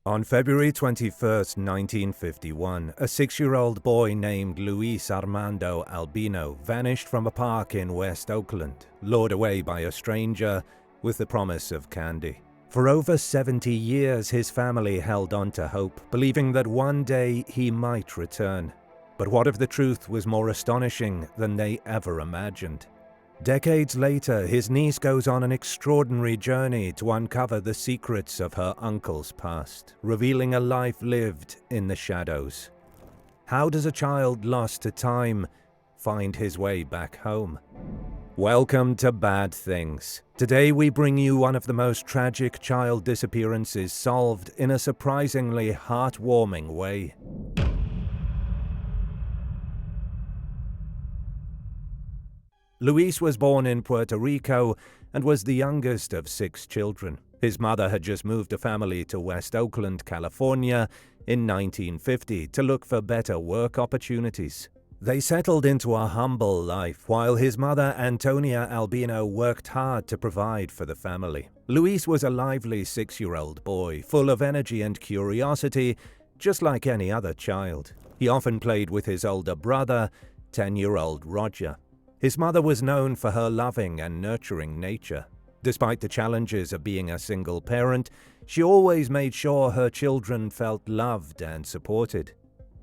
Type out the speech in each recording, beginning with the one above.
On February 21st, 1951, a 6-year-old boy named Luis Armando Albino vanished from a park in West Oakland, lured away by a stranger with the promise of candy. For over 70 years, his family held on to hope, believing that one day he might return. But what if the truth was more astonishing than they ever imagined? Decades later, his niece goes on an extraordinary journey to uncover the secrets of her uncle's past, revealing a life lived in the shadows. How does a child lost to time find his way back home? Welcome to Bad Things. Today we bring you one of the most tragic child disappearances solved in a surprisingly heartwarming way. Luis was born in Puerto Rico and was the youngest of 6 children. His mother had just moved a family to West Oakland, California in 1950 to look for better work opportunities. They settled into a humble life while his mother, Antonia Albino, worked hard to provide for the family. Luis was a lively 6-year-old boy, full of energy and curiosity, just like any other child. He often played with his older brother, 10-year-old Roger. His mother was known for her loving and nurturing nature. Despite the challenges of being a single parent, she always made sure her children felt loved and supported.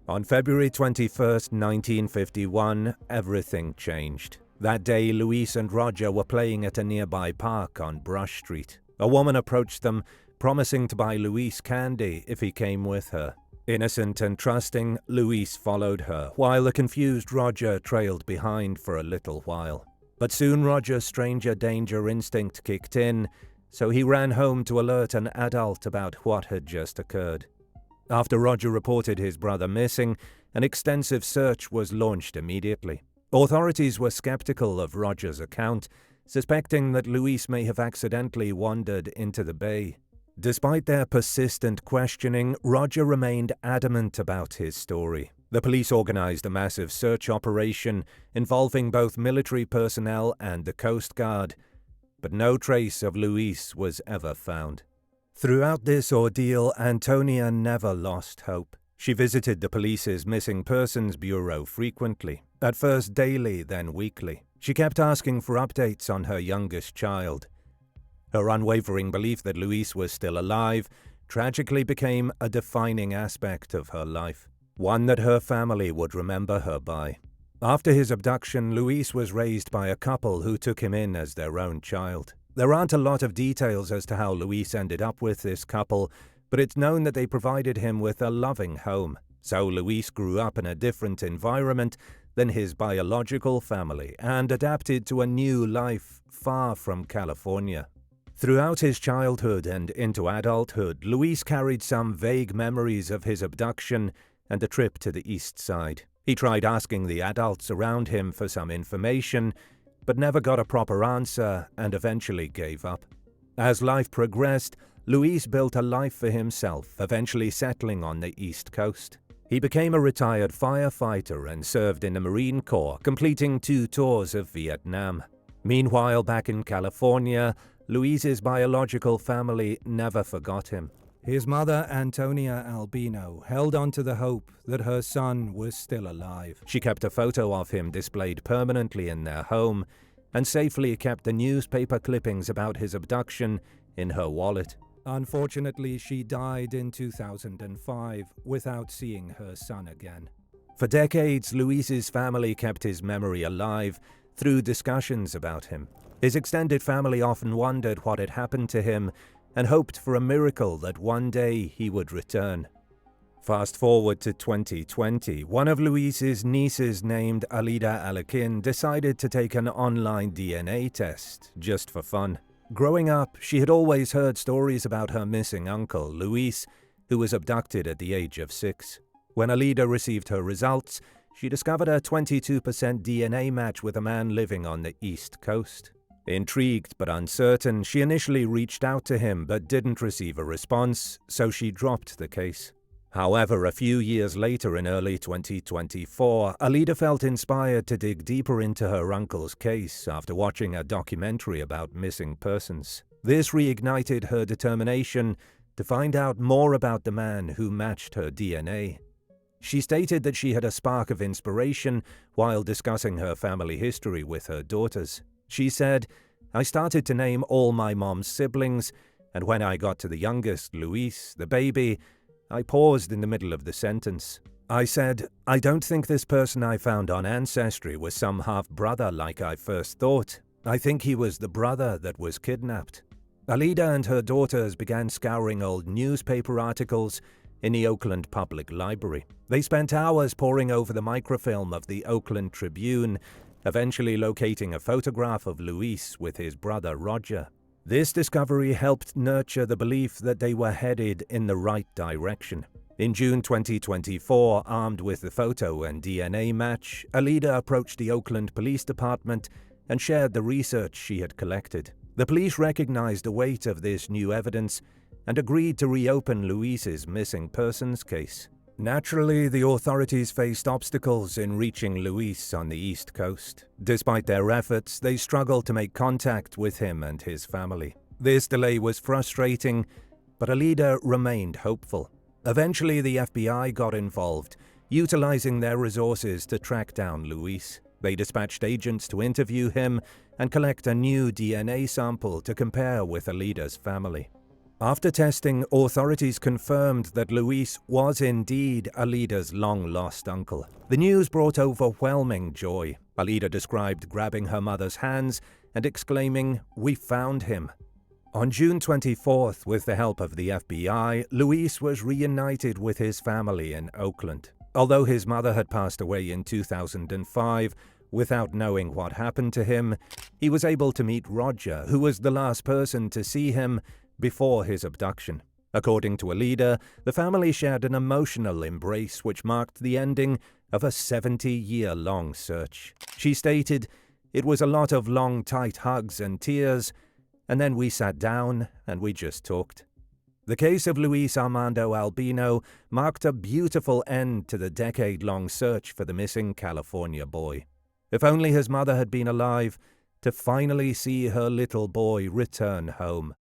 On February 21, 1951, everything changed. That day, Luis and Roger were playing at a nearby park on Brush Street. A woman approached them, promising to buy Luis candy if he came with her. Innocent and trusting, Luis followed her, while the confused Roger trailed behind for a little while. But soon Roger's stranger danger instinct kicked in, so he ran home to alert an adult about what had just occurred. After Roger reported his brother missing, an extensive search was launched immediately. Authorities were skeptical of Roger's account, suspecting that Luis may have accidentally wandered into the bay. Despite their persistent questioning, Roger remained adamant about his story. The police organized a massive search operation involving both military personnel and the Coast Guard, but no trace of Luis was ever found. Throughout this ordeal, Antonia never lost hope. She visited the police's Missing Persons Bureau frequently, at first daily, then weekly. She kept asking for updates on her youngest child. Her unwavering belief that Luis was still alive tragically became a defining aspect of her life, one that her family would remember her by. After his abduction, Luis was raised by a couple who took him in as their own child. There aren't a lot of details as to how Luis ended up with this couple, but it's known that they provided him with a loving home. So Luis grew up in a different environment than his biological family and adapted to a new life far from California. Throughout his childhood and into adulthood, Luis carried some vague memories of his abduction and a trip to the East Side. He tried asking the adults around him for some information, but never got a proper answer and eventually gave up. As life progressed, Luis built a life for himself, eventually settling on the East Coast. He became a retired firefighter and served in the Marine Corps, completing 2 tours of Vietnam. Meanwhile, back in California, Luis's biological family never forgot him. His mother, Antonia Albino, held on to the hope that her son was still alive. She kept a photo of him displayed permanently in their home and safely kept the newspaper clippings about his abduction in her wallet. Unfortunately, she died in 2005 without seeing her son again. For decades, Luis's family kept his memory alive through discussions about him. His extended family often wondered what had happened to him and hoped for a miracle that one day he would return. Fast forward to 2020, one of Luis's nieces named Alida Alakin decided to take an online DNA test, just for fun. Growing up, she had always heard stories about her missing uncle, Luis, who was abducted at the age of 6. When Alida received her results, she discovered a 22% DNA match with a man living on the East Coast. Intrigued but uncertain, she initially reached out to him but didn't receive a response, so she dropped the case. However, a few years later in early 2024, Alida felt inspired to dig deeper into her uncle's case after watching a documentary about missing persons. This reignited her determination to find out more about the man who matched her DNA. She stated that she had a spark of inspiration while discussing her family history with her daughters. She said, "I started to name all my mom's siblings, and when I got to the youngest, Luis, the baby, I paused in the middle of the sentence. I said, I don't think this person I found on Ancestry was some half-brother like I first thought. I think he was the brother that was kidnapped." Alida and her daughters began scouring old newspaper articles in the Oakland Public Library. They spent hours poring over the microfilm of the Oakland Tribune, eventually locating a photograph of Luis with his brother Roger. This discovery helped nurture the belief that they were headed in the right direction. In June 2024, armed with the photo and DNA match, Alida approached the Oakland Police Department and shared the research she had collected. The police recognized the weight of this new evidence and agreed to reopen Luis's missing persons case. Naturally, the authorities faced obstacles in reaching Luis on the East Coast. Despite their efforts, they struggled to make contact with him and his family. This delay was frustrating, but Alida remained hopeful. Eventually, the FBI got involved, utilizing their resources to track down Luis. They dispatched agents to interview him and collect a new DNA sample to compare with Alida's family. After testing, authorities confirmed that Luis was indeed Alida's long-lost uncle. The news brought overwhelming joy. Alida described grabbing her mother's hands and exclaiming, "We found him." On June 24th, with the help of the FBI, Luis was reunited with his family in Oakland. Although his mother had passed away in 2005, without knowing what happened to him, he was able to meet Roger, who was the last person to see him before his abduction. According to Alida, the family shared an emotional embrace which marked the ending of a 70-year-long search. She stated, "It was a lot of long, tight hugs and tears, and then we sat down and we just talked." The case of Luis Armando Albino marked a beautiful end to the decade-long search for the missing California boy. If only his mother had been alive to finally see her little boy return home.